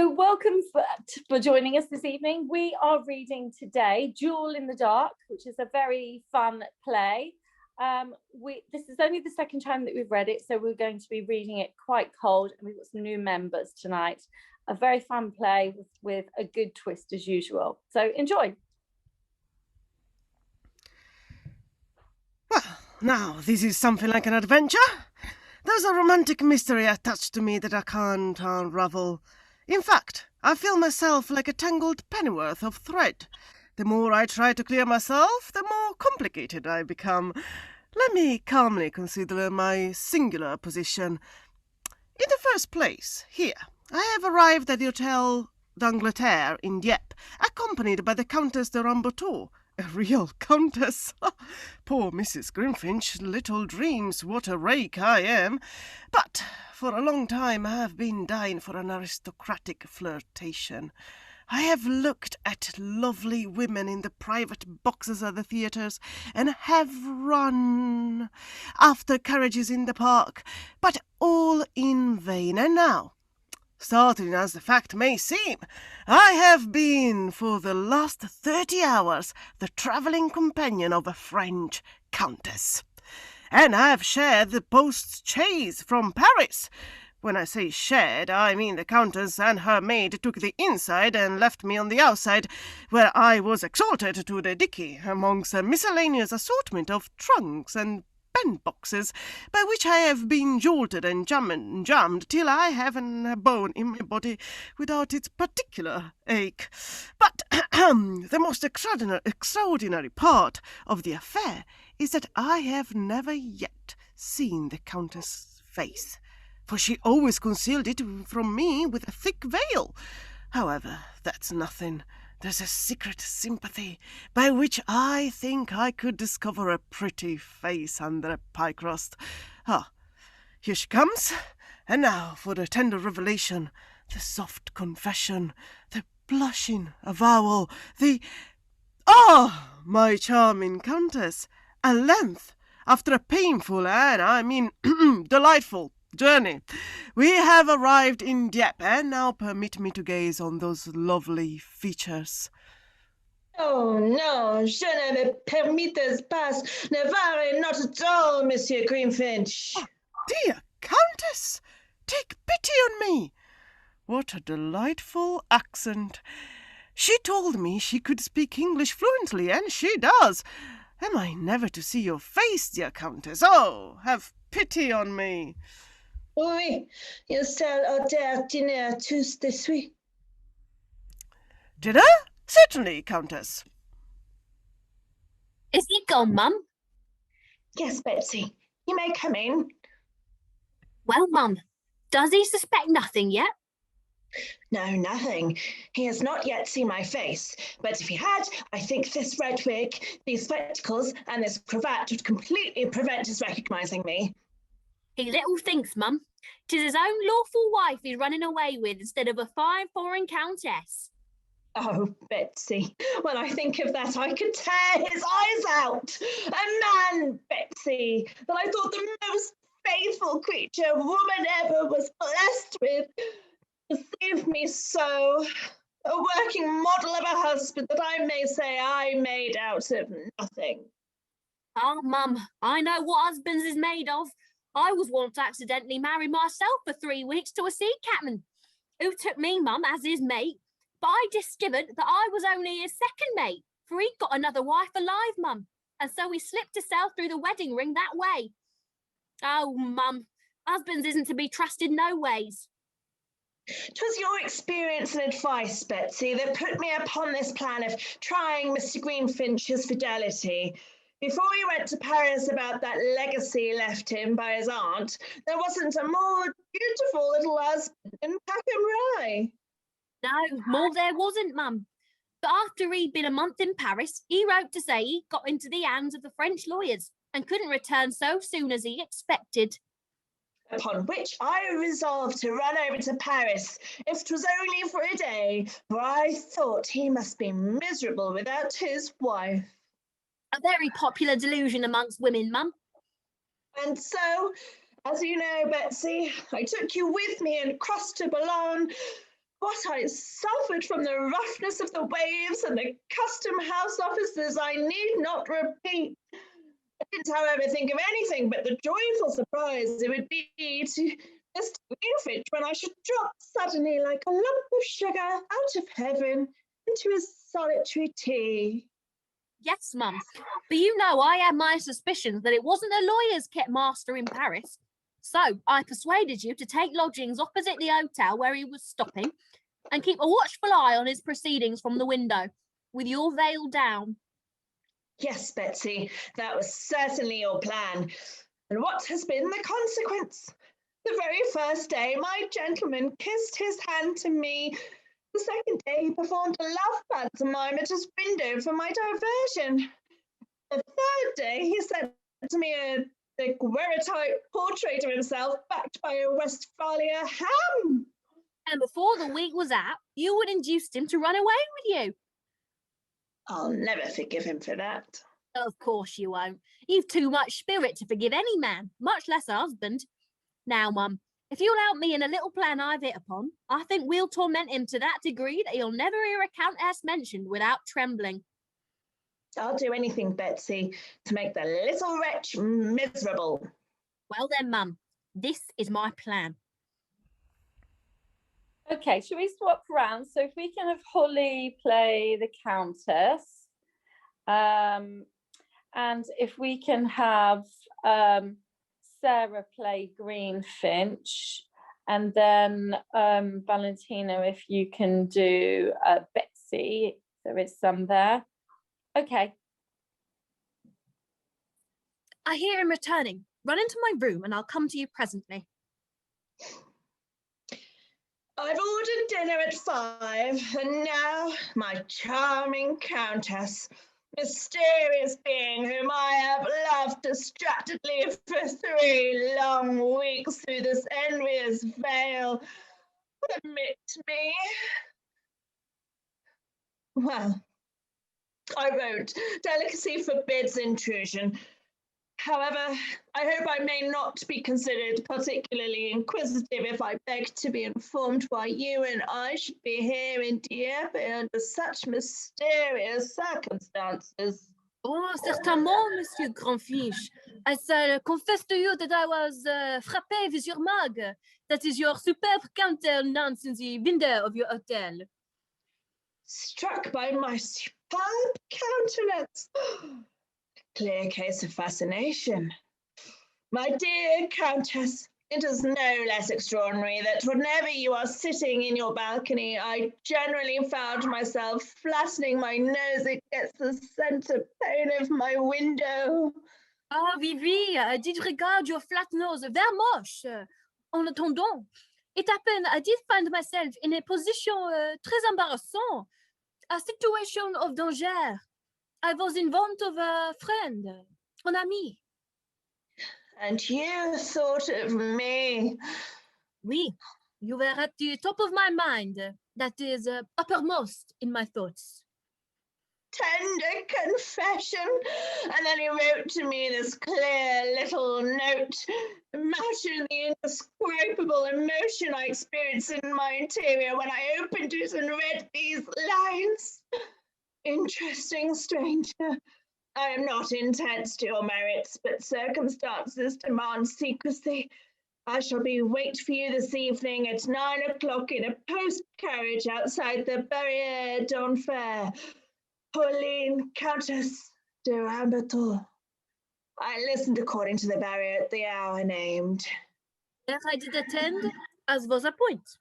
So welcome for joining us this evening. We are reading today Duel in the Dark, which is a very fun play. This is only the second time that we've read it, so we're going to be reading it quite cold, and we've got some new members tonight. A very fun play with a good twist as usual. So enjoy. Well, now this is something like an adventure. There's a romantic mystery attached to me that I can't unravel. In fact, I feel myself like a tangled pennyworth of thread. The more I try to clear myself, the more complicated I become. Let me calmly consider my singular position. In the first place, here, I have arrived at the Hotel d'Angleterre in Dieppe, accompanied by the Countess de Rambuteau, a real countess. Poor Mrs. Grimfinch little dreams what a rake I am. But for a long time I have been dying for an aristocratic flirtation. I have looked at lovely women in the private boxes at the theatres, and have run after carriages in the park, but all in vain. And now, startling as the fact may seem, I have been for the last 30 hours the travelling companion of a French countess, and I have shared the post-chaise from Paris. When I say shared, I mean the countess and her maid took the inside and left me on the outside, where I was exalted to the dickey amongst a miscellaneous assortment of trunks and bandboxes, by which I have been jolted and jammed till I haven't a bone in my body without its particular ache. But the most extraordinary part of the affair is that I have never yet seen the countess' face, for she always concealed it from me with a thick veil. However, that's nothing. There's a secret sympathy by which I think I could discover a pretty face under a pie crust. Ah, here she comes. And now for the tender revelation, the soft confession, the blushing avowal, the... Ah, my charming countess, at length, after a painful and, delightful journey, we have arrived in Dieppe, and now permit me to gaze on those lovely features. Oh, no, je ne me permettez pas, never, not at all, Monsieur Greenfinch. Oh, dear Countess, take pity on me. What a delightful accent. She told me she could speak English fluently, and she does. Am I never to see your face, dear Countess? Oh, have pity on me. Oui, il s'est dîner tous de suite. Dinner? Certainly, Countess. Is he gone, Mum? Yes, Betsy, you may come in. Well, Mum, does he suspect nothing yet? No, nothing. He has not yet seen my face, but if he had, I think this red wig, these spectacles, and this cravat would completely prevent his recognising me. He little thinks, Mum, 'tis his own lawful wife he's running away with instead of a fine foreign countess. Oh, Betsy, when I think of that, I could tear his eyes out. A man, Betsy, that I thought the most faithful creature woman ever was blessed with, deceived me so. A working model of a husband that I may say I made out of nothing. Oh, Mum, I know what husbands is made of. I was once accidentally married myself for 3 weeks to a sea captain, who took me, Mum, as his mate, but I discovered that I was only his second mate, for he'd got another wife alive, Mum, and so he slipped herself through the wedding ring that way. Oh, Mum, husbands isn't to be trusted no ways. 'Twas your experience and advice, Betsy, that put me upon this plan of trying Mr. Greenfinch's fidelity. Before he went to Paris about that legacy left him by his aunt, there wasn't a more beautiful little husband in Peckham Rye. No, more there wasn't, Mum. But after he'd been a month in Paris, he wrote to say he got into the hands of the French lawyers and couldn't return so soon as he expected. Upon which I resolved to run over to Paris, if 'twas only for a day, for I thought he must be miserable without his wife. A very popular delusion amongst women, Mum. And so, as you know, Betsy, I took you with me and crossed to Boulogne, what I suffered from the roughness of the waves and the custom house officers I need not repeat. I didn't, however, think of anything but the joyful surprise it would be to Mr. Greenfinch when I should drop suddenly like a lump of sugar out of heaven into his solitary tea. Yes, Mum. But you know I had my suspicions that it wasn't the lawyers kept master in Paris. So I persuaded you to take lodgings opposite the hotel where he was stopping and keep a watchful eye on his proceedings from the window, with your veil down. Yes, Betsy, that was certainly your plan. And what has been the consequence? The very first day my gentleman kissed his hand to me. The second day he performed a love pantomime at his window for my diversion. The third day he sent to me a daguerreotype portrait of himself backed by a Westphalia ham. And before the week was out, you would induce him to run away with you. I'll never forgive him for that. Of course you won't. You've too much spirit to forgive any man, much less a husband. Now, Mum, if you'll help me in a little plan I've hit upon, I think we'll torment him to that degree that he'll never hear a countess mentioned without trembling. I'll do anything, Betsy, to make the little wretch miserable. Well then, Mum, this is my plan. Okay, shall we swap around? So if we can have Holly play the Countess, and if we can have Sarah play Greenfinch, and then Valentino, if you can do Betsy, there is some there. Okay. I hear him returning. Run into my room and I'll come to you presently. I've ordered dinner at 5, and now my charming Countess, mysterious being whom I have loved distractedly for 3 long weeks through this envious veil, admit me. Well, I won't. Delicacy forbids intrusion. However, I hope I may not be considered particularly inquisitive if I beg to be informed why you and I should be here in Dieppe under such mysterious circumstances. Oh, certainement, Monsieur Grandfiche. I shall confess to you that I was frappé with your mug. That is your superb countenance in the window of your hotel. Struck by my superb countenance. Clear case of fascination. My dear Countess, it is no less extraordinary that whenever you are sitting in your balcony, I generally found myself flattening my nose against the centre pane of my window. Ah, oui, oui, I did regard your flat nose very much. En attendant, it happened I did find myself in a position très embarrassant, a situation of danger. I was in want of a friend, an ami. And you thought of me. Oui, you were at the top of my mind. That is uppermost in my thoughts. Tender confession. And then he wrote to me this clear little note, imagining the indescribable emotion I experienced in my interior when I opened it and read these lines. Interesting stranger, I am not intense to your merits, but circumstances demand secrecy. I shall be wait for you this evening at 9 o'clock in a post carriage outside the Barrière d'Enfer. Pauline, Countess de Ramberton. I listened according to the barrier at the hour named. There I did attend, as was a point.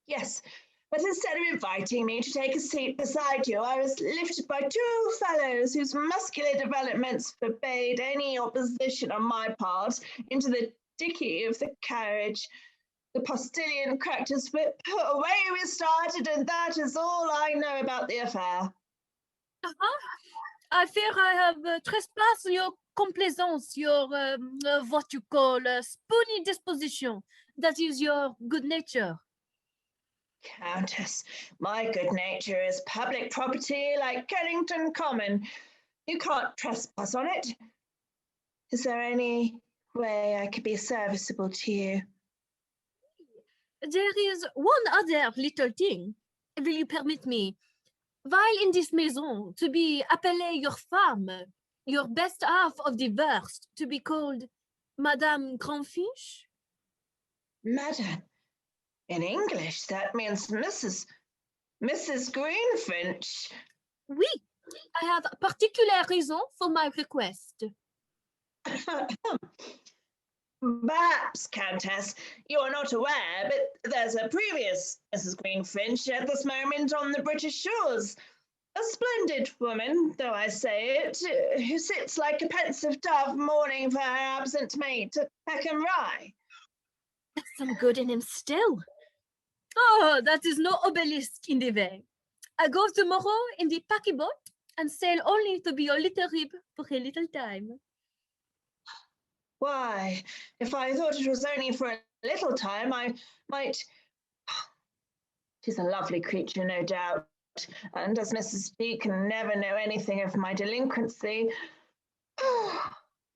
Yes, but instead of inviting me to take a seat beside you, I was lifted by 2 fellows whose muscular developments forbade any opposition on my part into the dicky of the carriage. The postilion cracked his whip, away we started, and that is all I know about the affair. I fear I have trespassed your complaisance, your what you call spoony disposition. That is your good nature. Countess, my good nature is public property like Kennington Common. You can't trespass on it. Is there any way I could be serviceable to you? There is one other little thing. Will you permit me, while in this maison, to be appelée your femme, your best half of the worst, to be called Madame Grandfiche? Madam, in English, that means Mrs. Greenfinch. Oui, I have particular reason for my request. Perhaps, Countess, you are not aware, but there's a previous Mrs. Greenfinch at this moment on the British shores. A splendid woman, though I say it, who sits like a pensive dove mourning for her absent mate at Peckham Rye. There's some good in him still. Oh, that is no obelisk in the way. I go tomorrow in the Bacchae boat and sail only to be your little rib for a little time. Why, if I thought it was only for a little time, I might... She's a lovely creature, no doubt, and as Mrs. B can never know anything of my delinquency,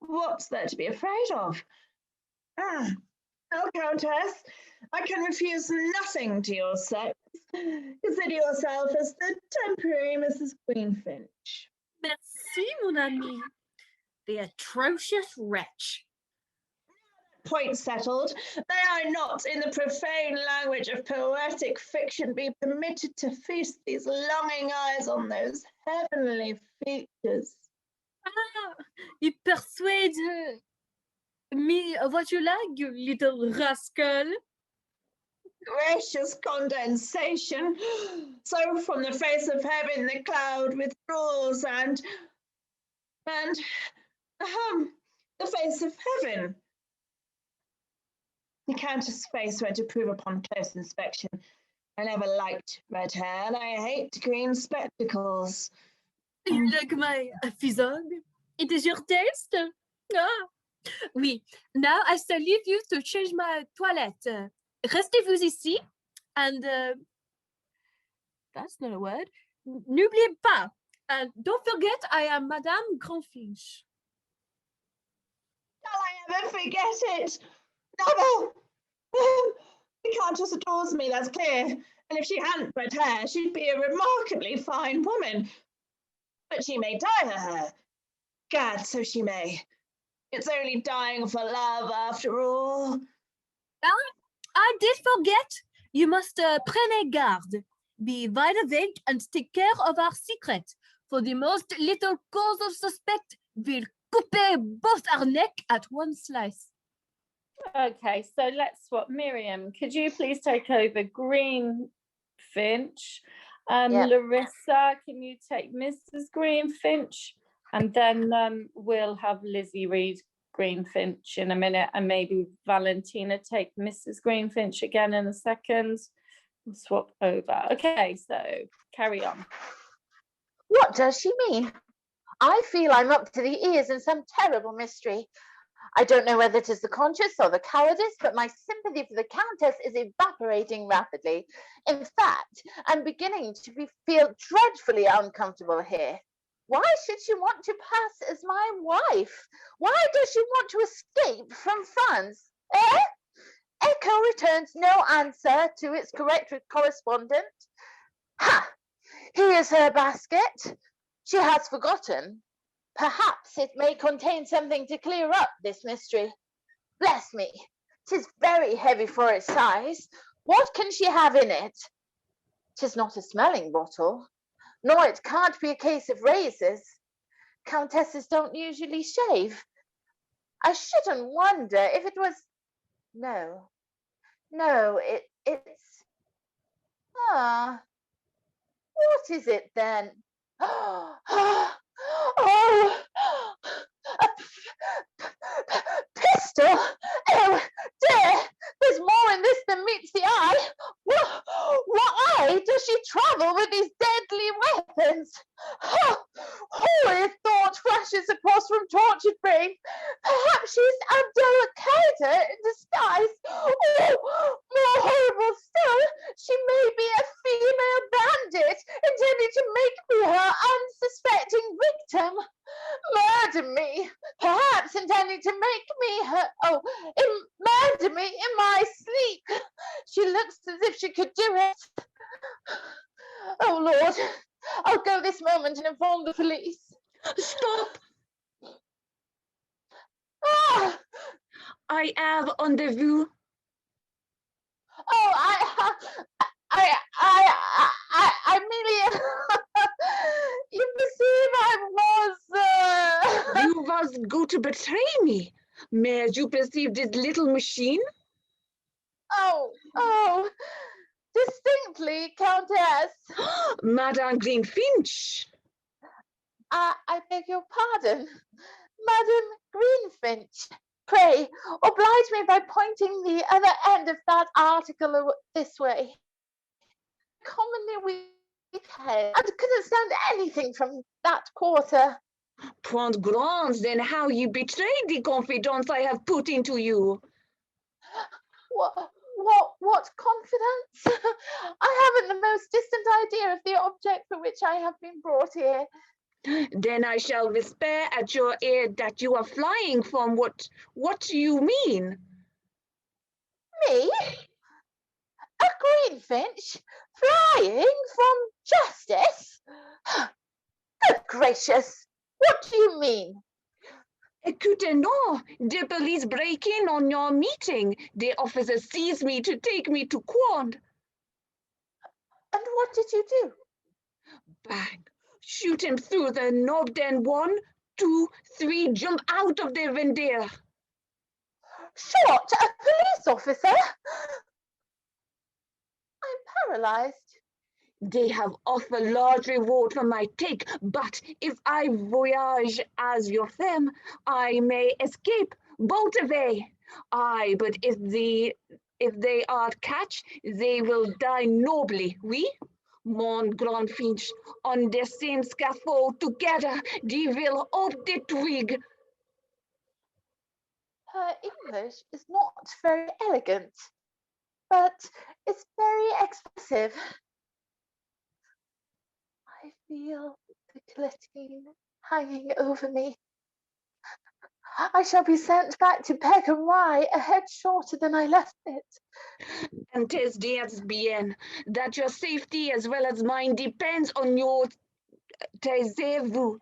what's there to be afraid of? Oh, Countess, I can refuse nothing to your sex. Consider yourself as the temporary Mrs. Greenfinch. Merci, mon ami. The atrocious wretch. Point settled. May I not, in the profane language of poetic fiction, be permitted to feast these longing eyes on those heavenly features? Ah, you persuade me of what you like, you little rascal. Gracious condensation. So from the face of heaven the cloud withdraws and the face of heaven. The Countess' face won't approve upon close inspection. I never liked red hair and I hate green spectacles. You like my physique? It is your taste? Ah, oui. Now I shall leave you to change my toilette. Restez-vous ici, and that's not a word. N'oubliez pas, and don't forget I am Madame Grandfiche. Shall I ever forget it? Never! The Countess adores me, that's clear. And if she hadn't red hair, she'd be a remarkably fine woman. But she may dye her hair. Gad, so she may. It's only dying for love, after all. I did forget. You must prenez garde. Be wide awake and take care of our secret. For the most little cause of suspect will couper both our neck at one slice. Okay, so let's swap. Miriam, could you please take over Greenfinch? Yep. Larissa, can you take Mrs. Greenfinch? And then we'll have Lizzie read Greenfinch in a minute, and maybe Valentina take Mrs. Greenfinch again in a second. We'll swap over. Okay, so carry on. What does she mean? I feel I'm up to the ears in some terrible mystery. I don't know whether it is the conscience or the cowardice, but my sympathy for the Countess is evaporating rapidly. In fact, I'm beginning to feel dreadfully uncomfortable here. Why should she want to pass as my wife? Why does she want to escape from France? Echo returns no answer to its correct correspondent. Ha! Here's her basket. She has forgotten. Perhaps it may contain something to clear up this mystery. Bless me, 'tis very heavy for its size. What can she have in it? 'Tis not a smelling bottle, nor it can't be a case of razors. Countesses don't usually shave. I shouldn't wonder if it was... No, it's... What is it then? Oh, a pistol! Oh dear, there's more in this than meets the eye. Why does she travel with these deadly weapons? Horrid thought flashes across from tortured brain. Perhaps she's Abdul Qaeda in disguise. Oh, more horrible still, she may be a female bandit intending to make me her unsuspecting victim. Murder me, perhaps intending to make me her... murder me in my sleep. She looks Oh, Lord. I'll go this moment and inform the police. Stop! Ah! I have rendezvous. Oh, I merely, you perceive I was, You was go to betray me. May you perceive this little machine? oh, distinctly, Countess. Madame Greenfinch. I beg your pardon, Madam Greenfinch. Pray, oblige me by pointing the other end of that article this way. Commonly weak head. I couldn't understand anything from that quarter. Point grande, then how you betrayed the confidence I have put into you. What confidence? I haven't the most distant idea of the object for which I have been brought here. Then I shall whisper at your ear that you are flying from what do you mean? Me? A greenfinch? Flying from justice? Good gracious, what do you mean? Écoutez, no, the police break in on your meeting. The officer seized me to take me to court. And what did you do? Bang! Shoot him through the knob, then 1, 2, 3, jump out of the window. Shot a police officer? I'm paralyzed. They have offered large reward for my take, but if I voyage as your femme, I may escape both away. Aye, but if they are catch, they will die nobly, oui? Mon grand finch, on the same scaffold together, they will up the twig. Her English is not very elegant, but it's very expressive. I feel the guillotine hanging over me. I shall be sent back to Bacchae a head shorter than I left it. And 'tis theirs bien, that your safety as well as mine depends on your taisez-vous.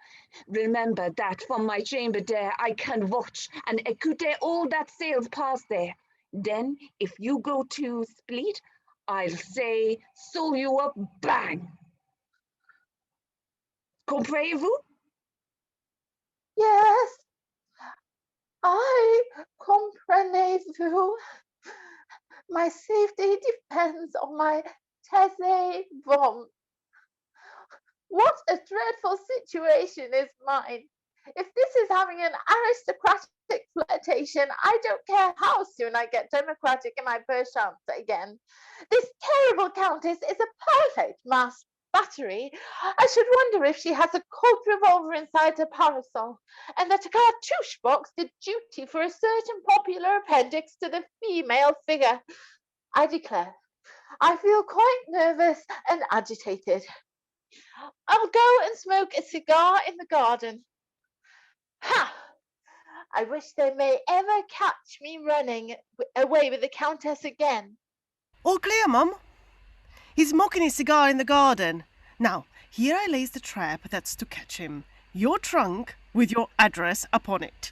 Remember that from my chamber there I can watch and écoute all that sails past there. Then, if you go to split, I'll say, sew you up, bang. Comprenez-vous? Yes, I comprenez-vous. My safety depends on my taisez-vous. What a dreadful situation is mine. If this is having an aristocratic flirtation, I don't care how soon I get democratic in my perchance again. This terrible countess is a perfect masked battery. I should wonder if she has a Colt revolver inside her parasol, and that a cartouche box did duty for a certain popular appendix to the female figure. I declare, I feel quite nervous and agitated. I'll go and smoke a cigar in the garden. Ha! I wish they may ever catch me running away with the Countess again. All clear, Mum? He's smoking his cigar in the garden. Now, here I lays the trap that's to catch him. Your trunk with your address upon it.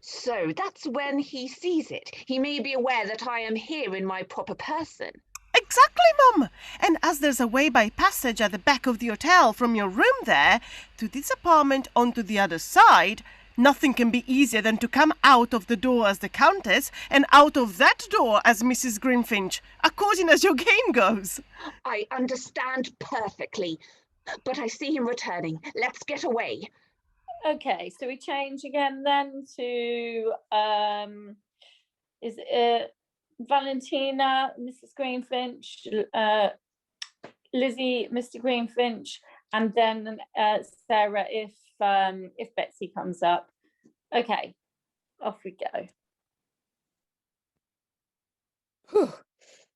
So that's when he sees it. He may be aware that I am here in my proper person. Exactly, Mum. And as there's a way by passage at the back of the hotel from your room there to this apartment onto the other side, nothing can be easier than to come out of the door as the Countess and out of that door as Mrs. Greenfinch, according as your game goes. I understand perfectly, but I see him returning. Let's get away. Okay, so we change again then to is it Valentina, Mrs. Greenfinch, Lizzie, Mr. Greenfinch, and then Sarah if Betsy comes up. Okay, off we go. Whew.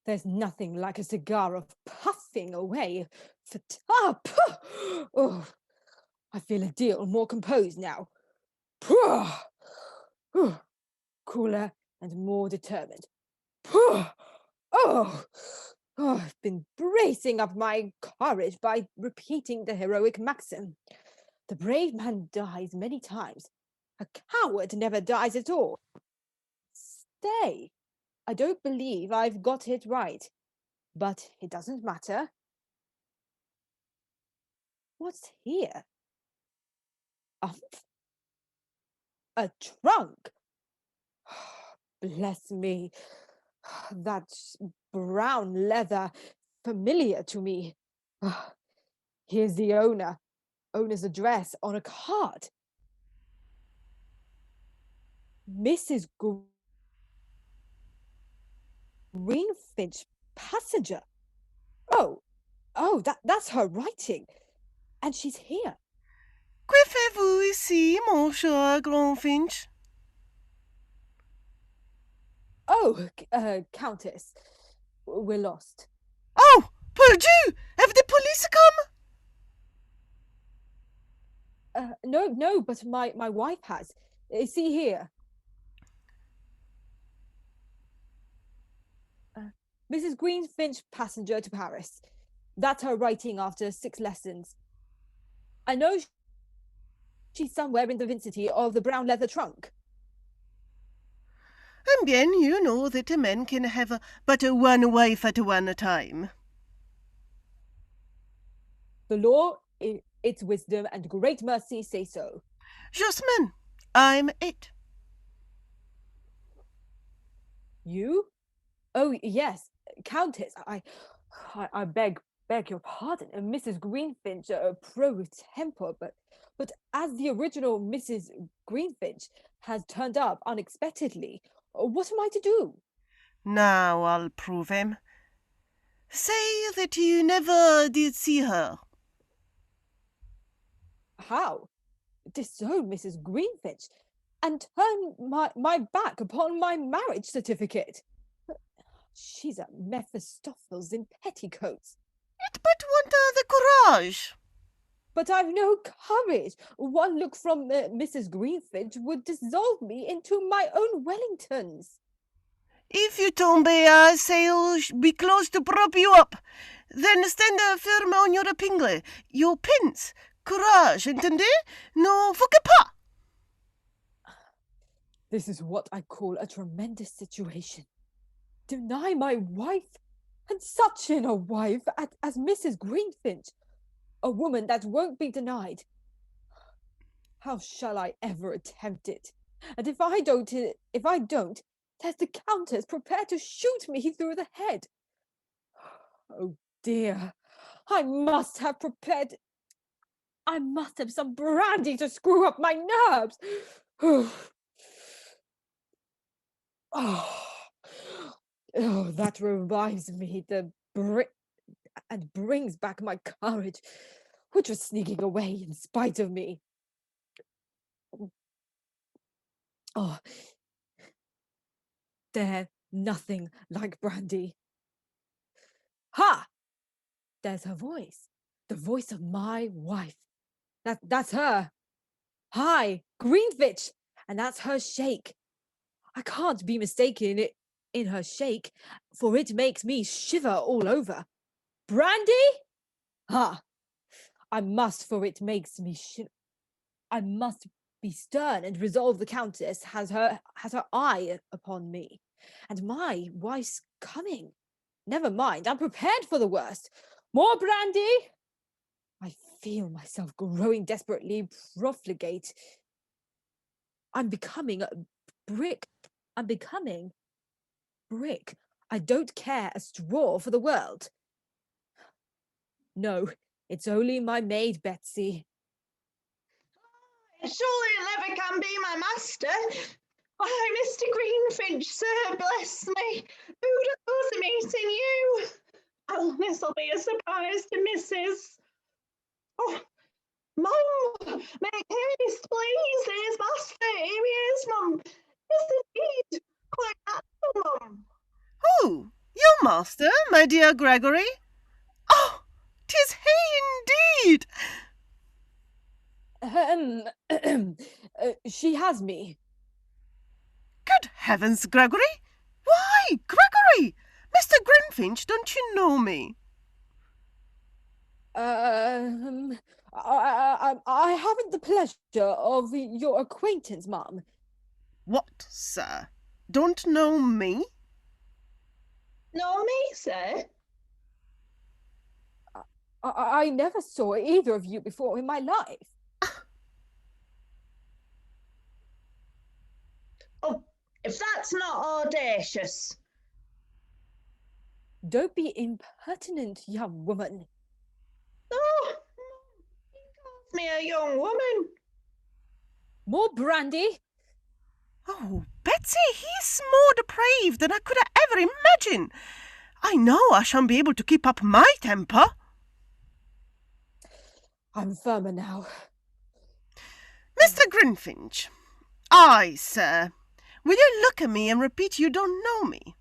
There's nothing like a cigar of puffing away. Oh, I feel a deal more composed now. Cooler and more determined. Oh, Oh, I've been bracing up my courage by repeating the heroic maxim. The brave man dies many times. A coward never dies at all. Stay. I don't believe I've got it right. But it doesn't matter. What's here? A trunk. Bless me. That's brown leather, familiar to me. Here's the owner's address on a card. Mrs. Greenfinch, passenger. Oh, that's her writing. And she's here. Que faites-vous ici, mon cher Grandfinch? Oh, Countess, we're lost. Oh, Perdue! Have the police come? No, but my wife has. See here. Mrs. Greenfinch, passenger to Paris. That's her writing after 6 lessons. I know she's somewhere in the vicinity of the brown leather trunk. And bien, you know that a man can have but one wife at one time. The law, its wisdom and great mercy say so. Jasmine, I'm it. You? Oh, yes, Countess, I beg your pardon, Mrs. Greenfinch, pro tempore, but as the original Mrs. Greenfinch has turned up unexpectedly, what am I to do? Now I'll prove him. Say that you never did see her. How? Disown Mrs. Greenfinch and turn my back upon my marriage certificate? She's a Mephistopheles in petticoats. It but want the courage. But I've no courage. One look from Mrs. Greenfinch would dissolve me into my own Wellingtons. If you tombe, I say'll be close to prop you up. Then stand firm on your pingle, your pins. Courage, entendez? No fouquez pas. This is what I call a tremendous situation. Deny my wife, and such a wife as Mrs. Greenfinch, a woman that won't be denied. How shall I ever attempt it? And if I don't, there's the Countess prepared to shoot me through the head. Oh dear, I must have some brandy to screw up my nerves. Oh, that revives me and brings back my courage, which was sneaking away in spite of me. Oh, there, nothing like brandy. Ha! There's her voice, the voice of my wife. That's her. Hi, Greenfinch, and that's her shake. I can't be mistaken in her shake, for it makes me shiver all over. Brandy? Ha! I must, for it makes me I must be stern and resolve the Countess has her eye upon me. And my wife's coming. Never mind, I'm prepared for the worst. More brandy? I feel myself growing desperately profligate. I'm becoming brick. I don't care a straw for the world. No, it's only my maid, Betsy. Surely it never can be my master. Why, Mr. Greenfinch, sir, bless me. Who'd have thought of meeting you? Oh, this'll be a surprise to Mrs. Oh, Mum, make haste, please. Here's master. Here he is, Mum. Yes, indeed. Quite natural, Mum. Who? Your master, my dear Gregory? Oh, 'tis he indeed. She has me. Good heavens, Gregory! Why, Gregory! Mr. Grinfinch, don't you know me? I haven't the pleasure of your acquaintance, ma'am. What, sir? Don't know me? Know me, sir? I never saw either of you before in my life. Oh, if that's not audacious. Don't be impertinent, young woman. Oh, he calls me a young woman. More brandy? Oh, Betsy, he's more depraved than I could ever imagine. I know I shan't be able to keep up my temper. I'm firmer now. Mr. Grinfinch. Aye, sir. Will you look at me and repeat you don't know me?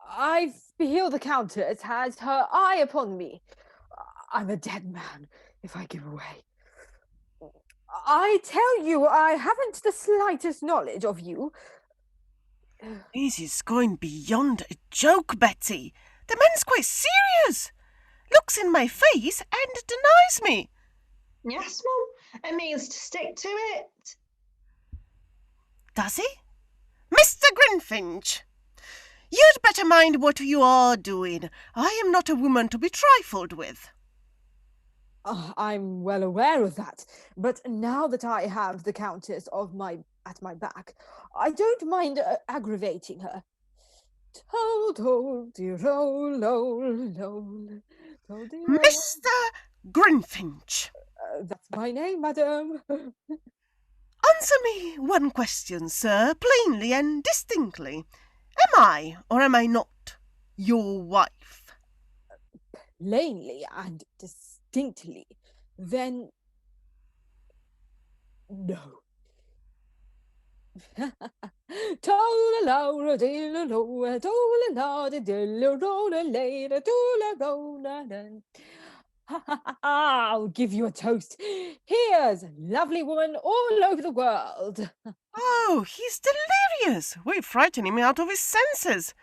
I feel the Countess has her eye upon me. I'm a dead man if I give away. I tell you, I haven't the slightest knowledge of you. This is going beyond a joke, Betsy. The man's quite serious. Looks in my face and denies me. Yes, Mum. It means to stick to it. Does he? Mr. Grinfinch, you'd better mind what you are doing. I am not a woman to be trifled with. I'm well aware of that, but now that I have the Countess at my back, I don't mind aggravating her. Mr. Grinfinch, That's my name, madam. answer me one question, sir, plainly and distinctly. Am I, or am I not, your wife? Plainly and distinctly, then no. I'll give you a toast. Here's lovely woman all over the world. Oh, he's delirious. We're frightening him out of his senses.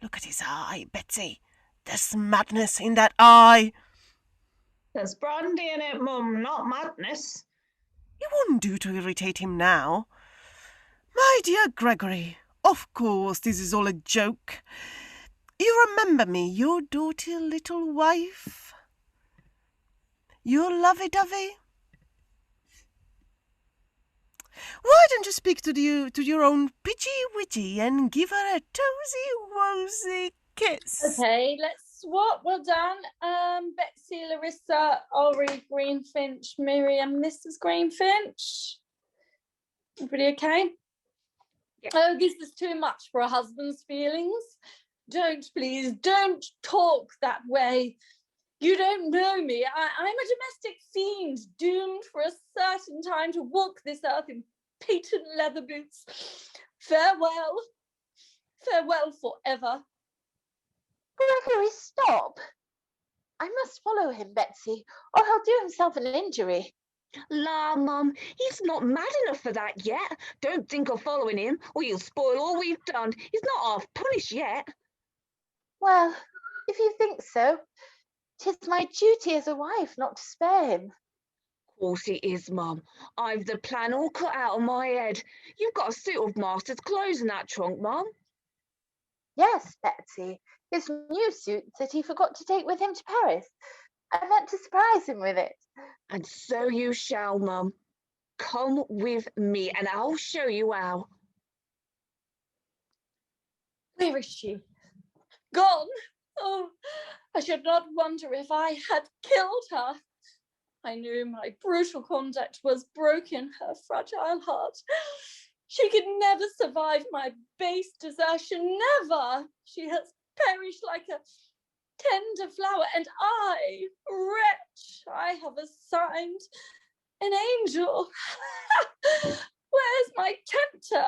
Look at his eye, Betsy. There's madness in that eye. There's brandy in it, Mum, not madness. It wouldn't do to irritate him now. My dear Gregory, of course this is all a joke. You remember me, your doughty little wife? Your lovey-dovey? Why don't you speak to your own Pidgey-Widgey and give her a toesy-woesy kiss? Okay, let's swap. Well done. Betsy, Larissa, Ori, Greenfinch, Miriam, Mrs. Greenfinch. Everybody okay? Yeah. Oh, this is too much for a husband's feelings. Please, don't talk that way. You don't know me. I'm a domestic fiend, doomed for a certain time to walk this earth in patent leather boots. Farewell. Farewell forever. Gregory, stop. I must follow him, Betsy, or he'll do himself an injury. La, Mum, he's not mad enough for that yet. Don't think of following him, or you'll spoil all we've done. He's not half punished yet. Well, if you think so, 'tis my duty as a wife not to spare him. Of course it is, Mum. I've the plan all cut out of my head. You've got a suit of master's clothes in that trunk, Mum. Yes, Betsy, his new suit that he forgot to take with him to Paris. I meant to surprise him with it. And so you shall, Mum. Come with me, and I'll show you how. Where is she? Gone? Oh, I should not wonder if I had killed her. I knew my brutal conduct was broken her fragile heart. She could never survive my base desertion, never. She has perished like a tender flower, and I, wretch, I have assigned an angel. Where's my tempter?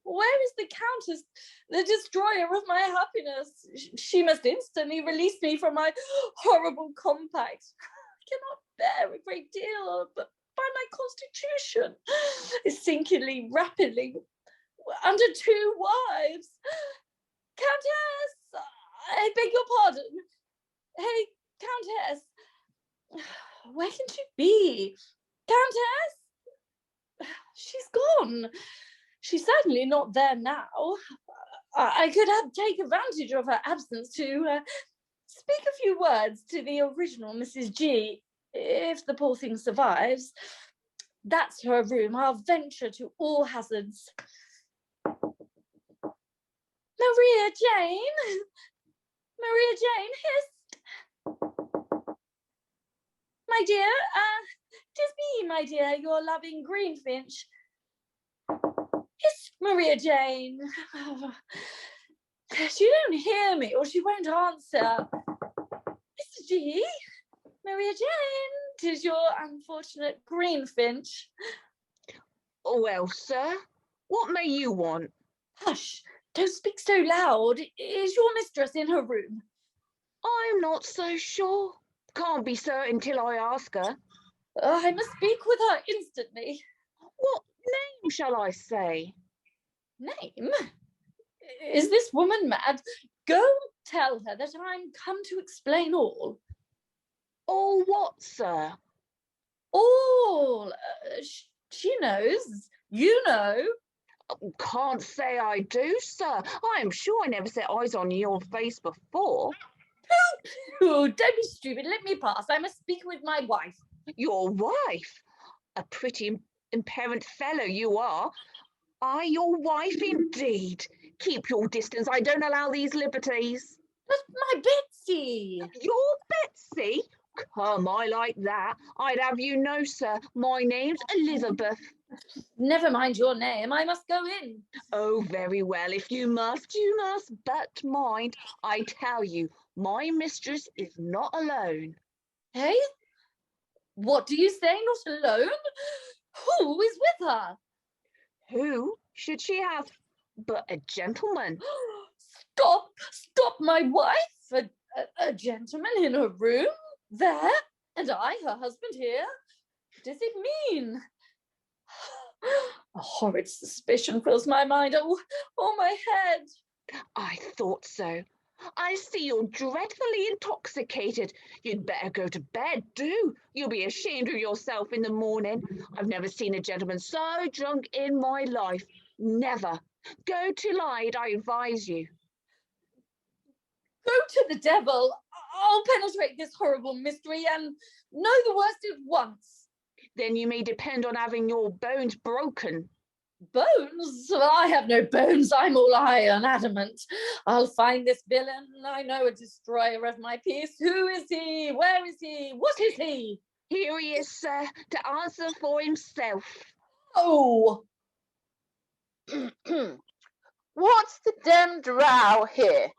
Where is the Countess, the destroyer of my happiness? She must instantly release me from my horrible compact. I cannot bear a great deal, but by my constitution is sinking rapidly. under 2 wives. Countess, I beg your pardon. Hey, Countess, where can she be? Countess, she's gone. She's certainly not there now. I could take advantage of her absence to speak a few words to the original Mrs. G, if the poor thing survives. That's her room. I'll venture to all hazards. Maria Jane? Maria Jane, hist. My dear, 'tis me, my dear, your loving greenfinch. Hist, Maria Jane. She don't hear me, or she won't answer. Mr. G, Maria Jane, 'tis your unfortunate greenfinch. Well, sir, what may you want? Hush, don't speak so loud. Is your mistress in her room? I'm not so sure. Can't be certain till I ask her. I must speak with her instantly. What name shall I say? Name? Is this woman mad? Go tell her that I'm come to explain all. All what, sir? All. She knows. You know. Can't say I do, sir. I am sure I never set eyes on your face before. Oh, don't be stupid. Let me pass. I must speak with my wife. Your wife? A pretty imperent fellow you are. I, your wife, indeed. Keep your distance. I don't allow these liberties. But my Betsy. Your Betsy? Come, I like that. I'd have you know, sir, my name's Elizabeth. Never mind your name. I must go in. Oh, very well. If you must, you must. But mind, I tell you, my mistress is not alone. Hey? What do you say? Not alone? Who is with her? Who should she have but a gentleman? Stop, my wife? A gentleman in her room? There? And I, her husband, here? What does it mean? A horrid suspicion fills my mind. Oh, my head. I thought so. I see you're dreadfully intoxicated. You'd better go to bed, do. You'll be ashamed of yourself in the morning. I've never seen a gentleman so drunk in my life. Never. Go to Lyde, I advise you. Go to the devil. I'll penetrate this horrible mystery and know the worst at once. Then you may depend on having your bones broken. Bones? I have no bones. I'm all iron adamant. I'll find this villain. I know, a destroyer of my peace. Who is he? Where is he? What is he? Here he is, sir, to answer for himself. Oh! What's the damned row here?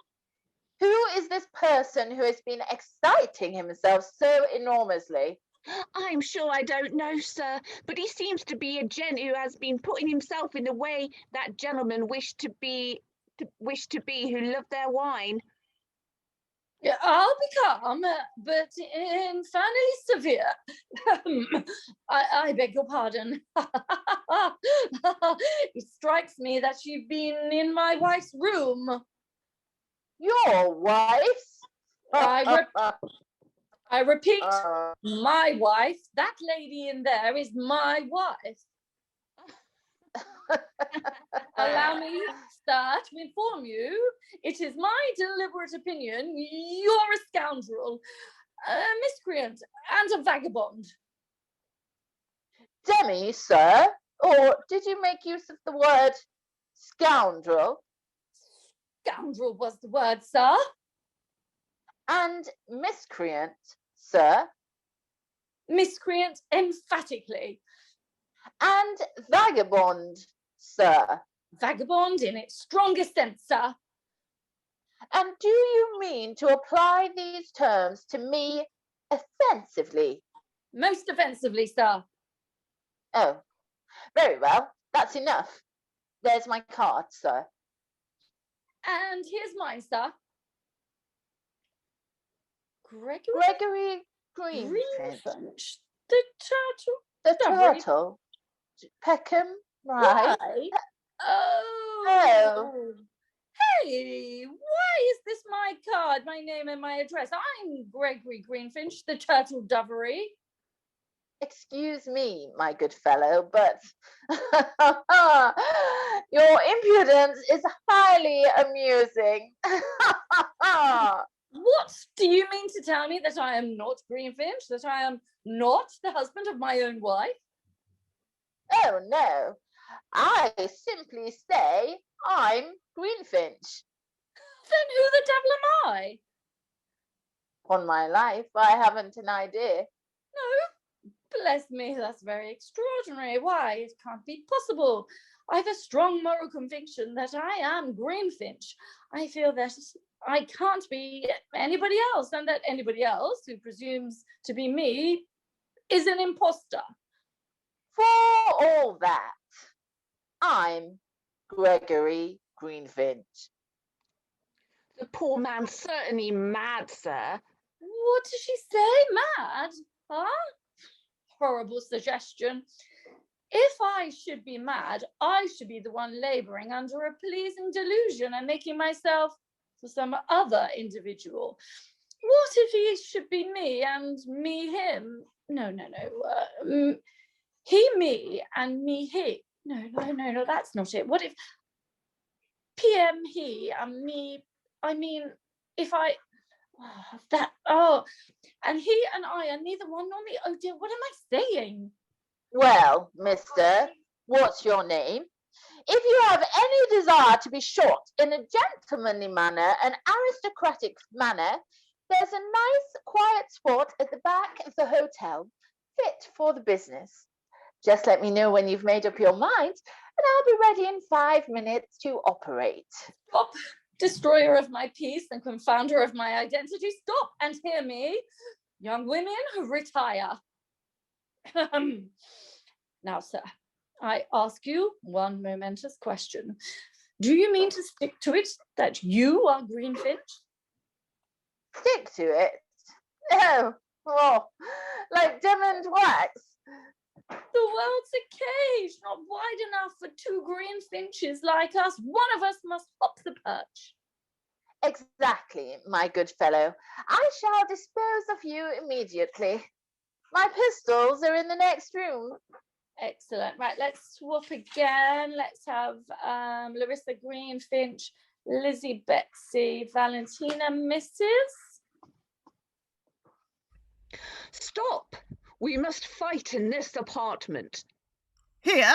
Who is this person who has been exciting himself so enormously? I'm sure I don't know, sir, but he seems to be a gent who has been putting himself in the way that gentlemen wish to be who love their wine. Yeah, I'll be calm, but infernally severe. I beg your pardon. It strikes me that you've been in my wife's room. Your wife's? I repeat, my wife. That lady in there is my wife. Allow me, sir, to inform you, it is my deliberate opinion you're a scoundrel, a miscreant, and a vagabond. Demi, sir? Or did you make use of the word scoundrel? Scoundrel was the word, sir. And miscreant, sir? Miscreant emphatically. And vagabond, sir? Vagabond in its strongest sense, sir. And do you mean to apply these terms to me offensively? Most offensively, sir. Oh, very well. That's enough. There's my card, sir. And here's mine, sir. Gregory Greenfinch. The turtle. The turtle. Peckham, right? Why? Oh, Oh. Hey, why is this my card, my name and my address? I'm Gregory Greenfinch, the turtle dovery. Excuse me, my good fellow, but your impudence is highly amusing. What do you mean to tell me, that I am not Greenfinch, that I am not the husband of my own wife? Oh, no. I simply say I'm Greenfinch. Then who the devil am I? On my life, I haven't an idea. No, bless me, that's very extraordinary. Why, it can't be possible. I have a strong moral conviction that I am Greenfinch. I feel that I can't be anybody else, and that anybody else who presumes to be me is an imposter. For all that, I'm Gregory Greenfinch. The poor man's certainly mad, sir. What does she say? Mad? Huh? Horrible suggestion. If I should be mad, I should be the one labouring under a pleasing delusion and making myself for some other individual. What if he should be me and me him? No. He me and me he. No, that's not it. What if PM he and me? I mean, if I and he and I are neither one nor me. Oh dear, what am I saying? Well, mister, what's your name? If you have any desire to be shot in a gentlemanly manner, an aristocratic manner, there's a nice quiet spot at the back of the hotel, fit for the business. Just let me know when you've made up your mind, and I'll be ready in 5 minutes to operate. Stop, destroyer of my peace and confounder of my identity. Stop and hear me. Young women, retire. Now, sir, I ask you one momentous question. Do you mean to stick to it that you are Greenfinch? Stick to it? No, like diamond wax. The world's a cage, not wide enough for two Greenfinches like us. One of us must hop the perch. Exactly, my good fellow. I shall dispose of you immediately. My pistols are in the next room. Excellent. Right, let's swap again. Let's have Larissa Greenfinch, Lizzie Betsy, Valentina Mrs. Stop! We must fight in this apartment. Here?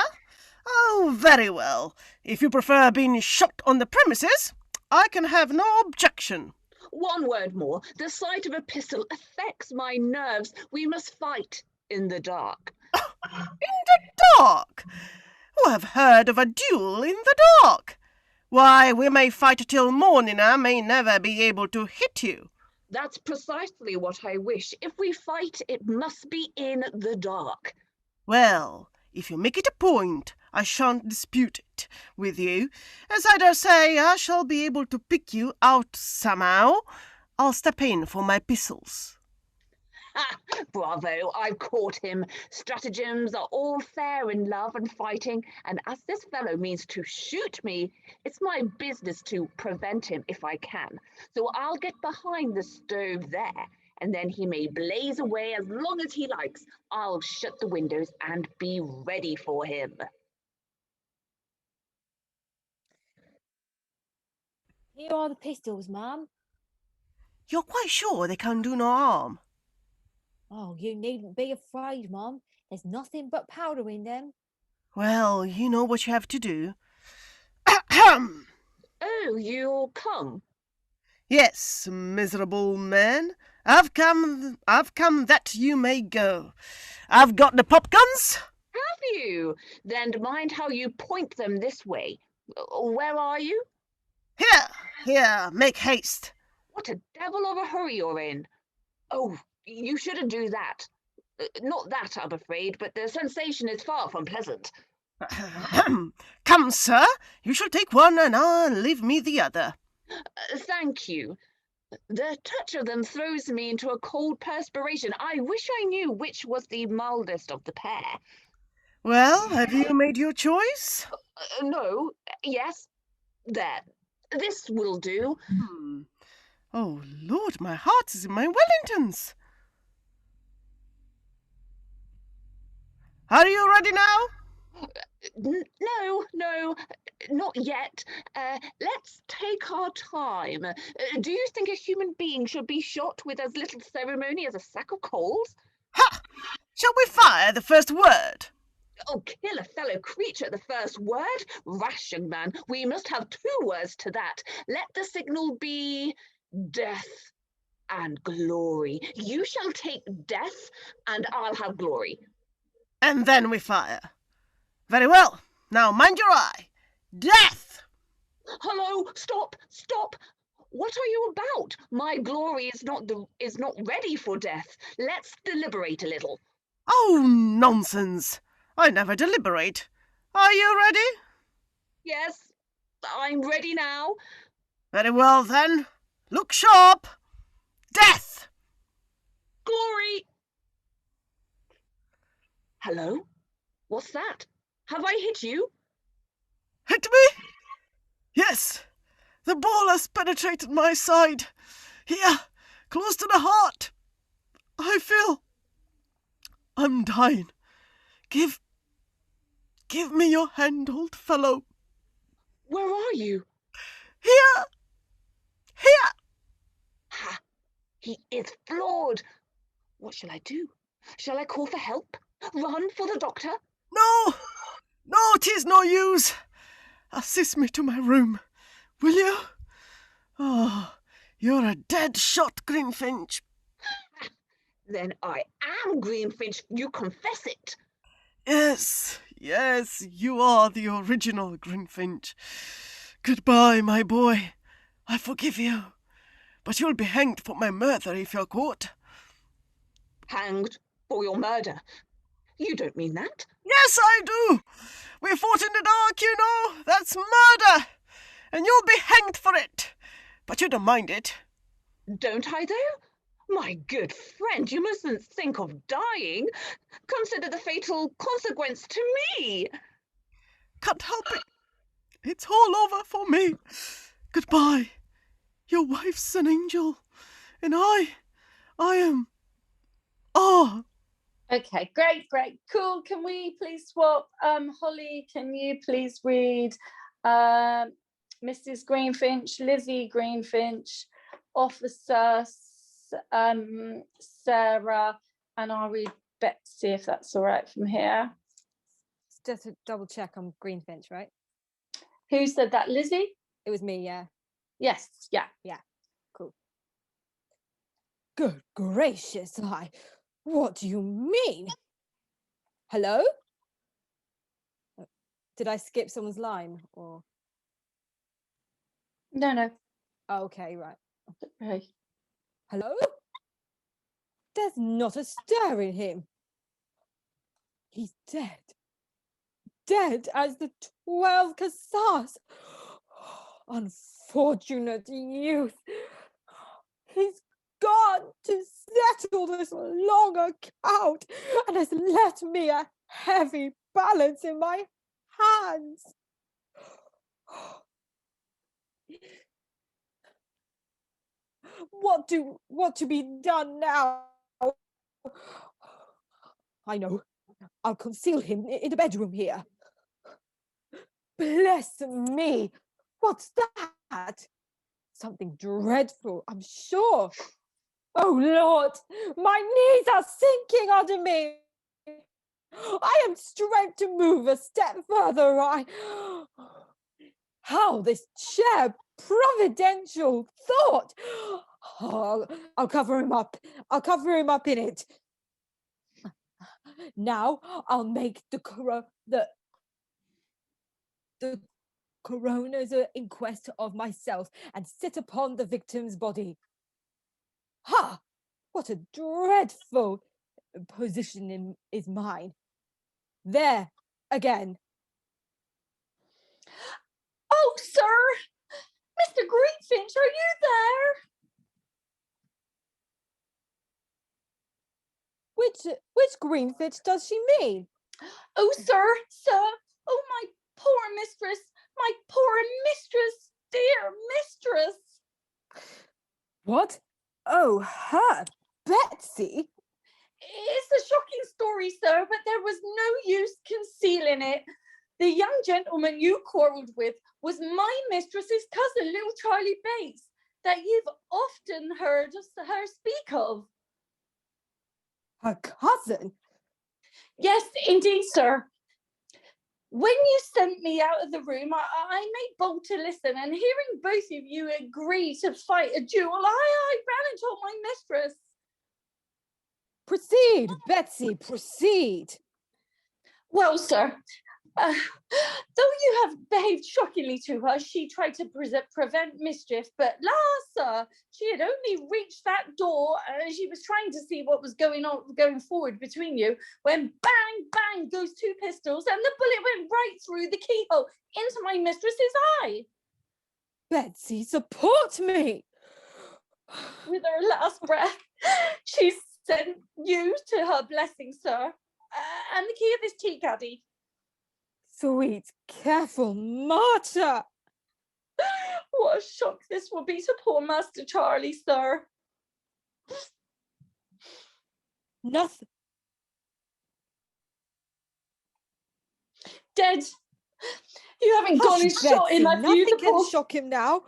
Oh, very well. If you prefer being shot on the premises, I can have no objection. One word more. The sight of a pistol affects my nerves. We must fight in the dark. In the dark? Who have heard of a duel in the dark? Why, we may fight till morning, I may never be able to hit you. That's precisely what I wish. If we fight, it must be in the dark. Well, if you make it a point, I shan't dispute it with you, as I dare say I shall be able to pick you out somehow. I'll step in for my pistols. Ha! Bravo, I've caught him. Stratagems are all fair in love and fighting, and as this fellow means to shoot me, it's my business to prevent him if I can. So I'll get behind the stove there, and then he may blaze away as long as he likes. I'll shut the windows and be ready for him. Here are the pistols, ma'am. You're quite sure they can do no harm? Oh, you needn't be afraid, ma'am. There's nothing but powder in them. Well, you know what you have to do. Ahem! Oh, you'll come? Yes, miserable man. I've come that you may go. I've got the popguns. Have you? Then mind how you point them this way. Where are you? Here, make haste. What a devil of a hurry you're in. Oh, you shouldn't do that. Not that, I'm afraid, but the sensation is far from pleasant. Come, sir, you shall take one and I'll leave me the other. Thank you. The touch of them throws me into a cold perspiration. I wish I knew which was the mildest of the pair. Well, have you made your choice? No. Yes. There, this will do. Oh, Lord, my heart is in my Wellingtons. Are you ready now? No, not yet. Let's take our time. Do you think a human being should be shot with as little ceremony as a sack of coals? Ha! Shall we fire the first word? Oh, kill a fellow creature at the first word? Rash young man, we must have 2 words to that. Let the signal be death and glory. You shall take death, and I'll have glory. And then we fire. Very well. Now mind your eye. Death! Hello, stop! What are you about? My glory is not ready for death. Let's deliberate a little. Oh, nonsense. I never deliberate. Are you ready? Yes, I'm ready now. Very well, then. Look sharp. Death! Glory! Hello? What's that? Have I hit you? Hit me? Yes. The ball has penetrated my side. Here, close to the heart. I feel I'm dying. Give me your hand, old fellow. Where are you? Here! Ha! He is floored. What shall I do? Shall I call for help? Run for the doctor? No, 'tis no use. Assist me to my room, will you? Oh, you're a dead shot, Greenfinch. Then I am Greenfinch. You confess it. Yes, you are the original Greenfinch. Goodbye, my boy. I forgive you. But you'll be hanged for my murder if you're caught. Hanged for your murder. You don't mean that. Yes, I do. We fought in the dark, you know. That's murder. And you'll be hanged for it. But you don't mind it. Don't I, though? My good friend, you mustn't think of dying. Consider the fatal consequence to me. Can't help it. It's all over for me. Goodbye. Your wife's an angel. And I am... Oh. Okay, great, cool. Can we please swap? Holly, can you please read Mrs. Greenfinch, Lizzie Greenfinch, Officer Sarah, and I'll read Betsy if that's all right from here. Just to double check, I'm Greenfinch, right? Who said that, Lizzie? It was me, yeah. Yes, yeah. Cool. Good gracious, what do you mean? Hello? Did I skip someone's line or? No. Oh, okay, right. Right. Hello? There's not a stir in him. He's dead. Dead as the 12 Cassars. Unfortunate youth. He's gone to settle this long account and has left me a heavy balance in my hands. What to be done now? I know. I'll conceal him in the bedroom here. Bless me. What's that? Something dreadful, I'm sure. Oh, Lord, my knees are sinking under me. I am strength to move a step further. How this chair, providential thought. Oh, I'll cover him up. I'll cover him up in it. Now I'll make the coroner's inquest of myself and sit upon the victim's body. Ha! What a dreadful position is mine. There, again. Oh, sir! Mr. Greenfinch, are you there? Which Greenfinch does she mean? Oh, sir! Oh, my poor mistress! My poor mistress, dear mistress. What? Oh, her, Betsy? It's a shocking story, sir, but there was no use concealing it. The young gentleman you quarrelled with was my mistress's cousin, little Charlie Bates, that you've often heard her speak of. Her cousin? Yes, indeed, sir. When you sent me out of the room, I made bold to listen, and hearing both of you agree to fight a duel, I ran and told my mistress. Proceed, Betsy, proceed. Well, sir, though you have behaved shockingly to her, she tried to prevent mischief, but sir, she had only reached that door and she was trying to see what was going forward between you when bang, bang goes two pistols and the bullet went right through the keyhole into my mistress's eye. Betsy, support me. With her last breath, she sent you to her blessing, sir, and the key of this tea caddy. Sweet, careful martyr. What a shock this will be to poor Master Charlie, sir. Nothing. Dead. You haven't gone and shot him, have you? Nothing can shock him now.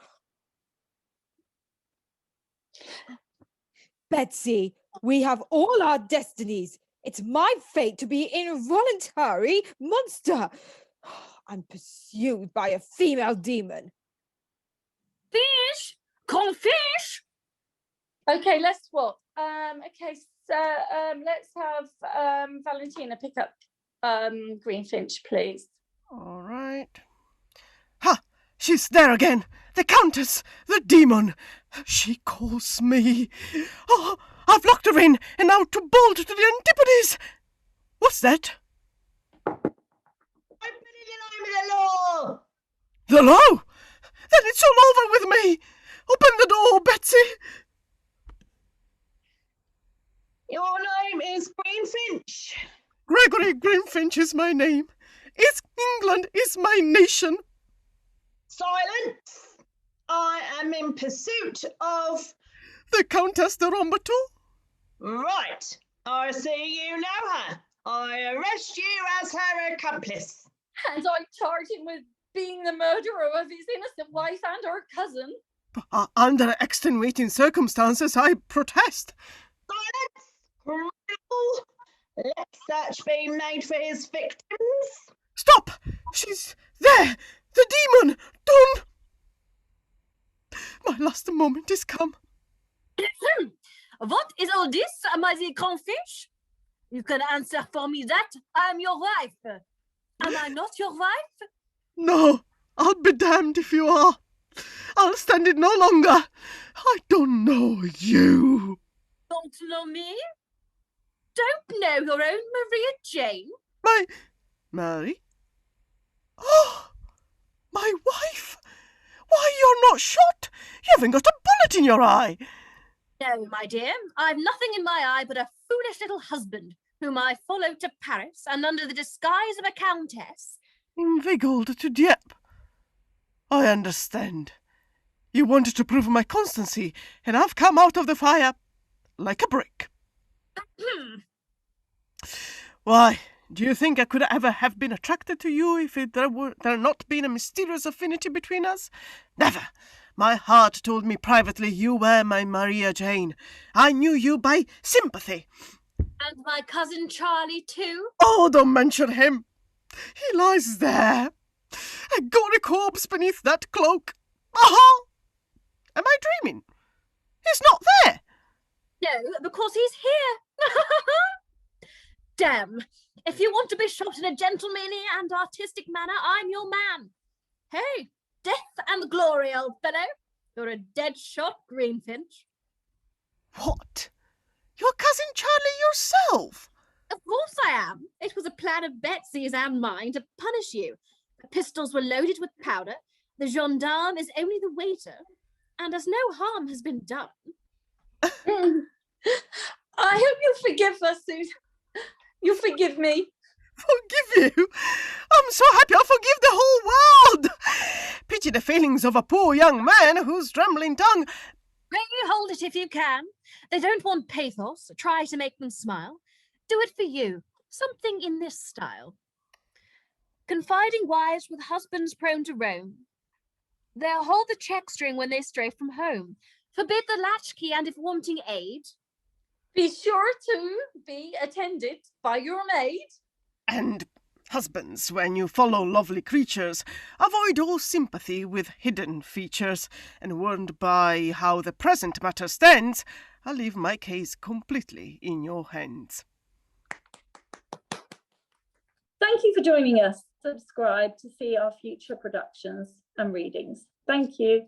Betsy, we have all our destinies. It's my fate to be an involuntary monster. I'm pursued by a female demon. Fish! Confish! Okay, let's swap. Okay, so let's have Valentina pick up Greenfinch, please. All right. Ha! She's there again! The Countess! The demon! She calls me. Oh, I've locked her in, and now to bolt to the antipodes! What's that? Open in the name of the law! The law? Then it's all over with me! Open the door, Betsy! Your name is Greenfinch. Gregory Greenfinch is my name. England is my nation. Silence. I am in pursuit of... The Countess de Rombato? Right. I see you know her. I arrest you as her accomplice. And I charge him with being the murderer of his innocent wife and her cousin. Under extenuating circumstances, I protest. Silence. Criminal. Let search be made for his victims. Stop! She's there! The demon! Don't! My last moment is come. What is all this, my dear Confish? You can answer for me that. I am your wife. Am I not your wife? No, I'll be damned if you are. I'll stand it no longer. I don't know you. Don't know me? Don't know your own Maria Jane? Mary? Oh, my wife! Why, you're not shot! You haven't got a bullet in your eye! No, my dear, I've nothing in my eye but a foolish little husband, whom I followed to Paris, and under the disguise of a countess. Inveigled to Dieppe. I understand. You wanted to prove my constancy, and I've come out of the fire like a brick. Why, do you think I could ever have been attracted to you if there had not been a mysterious affinity between us? Never. My heart told me privately you were my Maria Jane. I knew you by sympathy. And my cousin Charlie, too? Oh, don't mention him. He lies there, a gory corpse beneath that cloak. Aha! Am I dreaming? He's not there. No, because he's here. Damn. If you want to be shot in a gentlemanly and artistic manner, I'm your man. Hey, death and glory, old fellow. You're a dead shot, Greenfinch. What? Your cousin Charlie yourself? Of course I am. It was a plan of Betsy's and mine to punish you. The pistols were loaded with powder. The gendarme is only the waiter. And as no harm has been done... I hope you'll forgive us, Susan. You'll forgive me. Forgive you? I'm so happy I'll forgive the whole world. Pity the feelings of a poor young man whose trembling tongue... Pray you hold it if you can. They don't want pathos. Try to make them smile. Do it for you. Something in this style. Confiding wives with husbands prone to roam. They'll hold the check string when they stray from home. Forbid the latchkey, and if wanting aid, be sure to be attended by your maid. And husbands, when you follow lovely creatures, avoid all sympathy with hidden features, and warned by how the present matter stands, I'll leave my case completely in your hands. Thank you for joining us. Subscribe to see our future productions and readings. Thank you.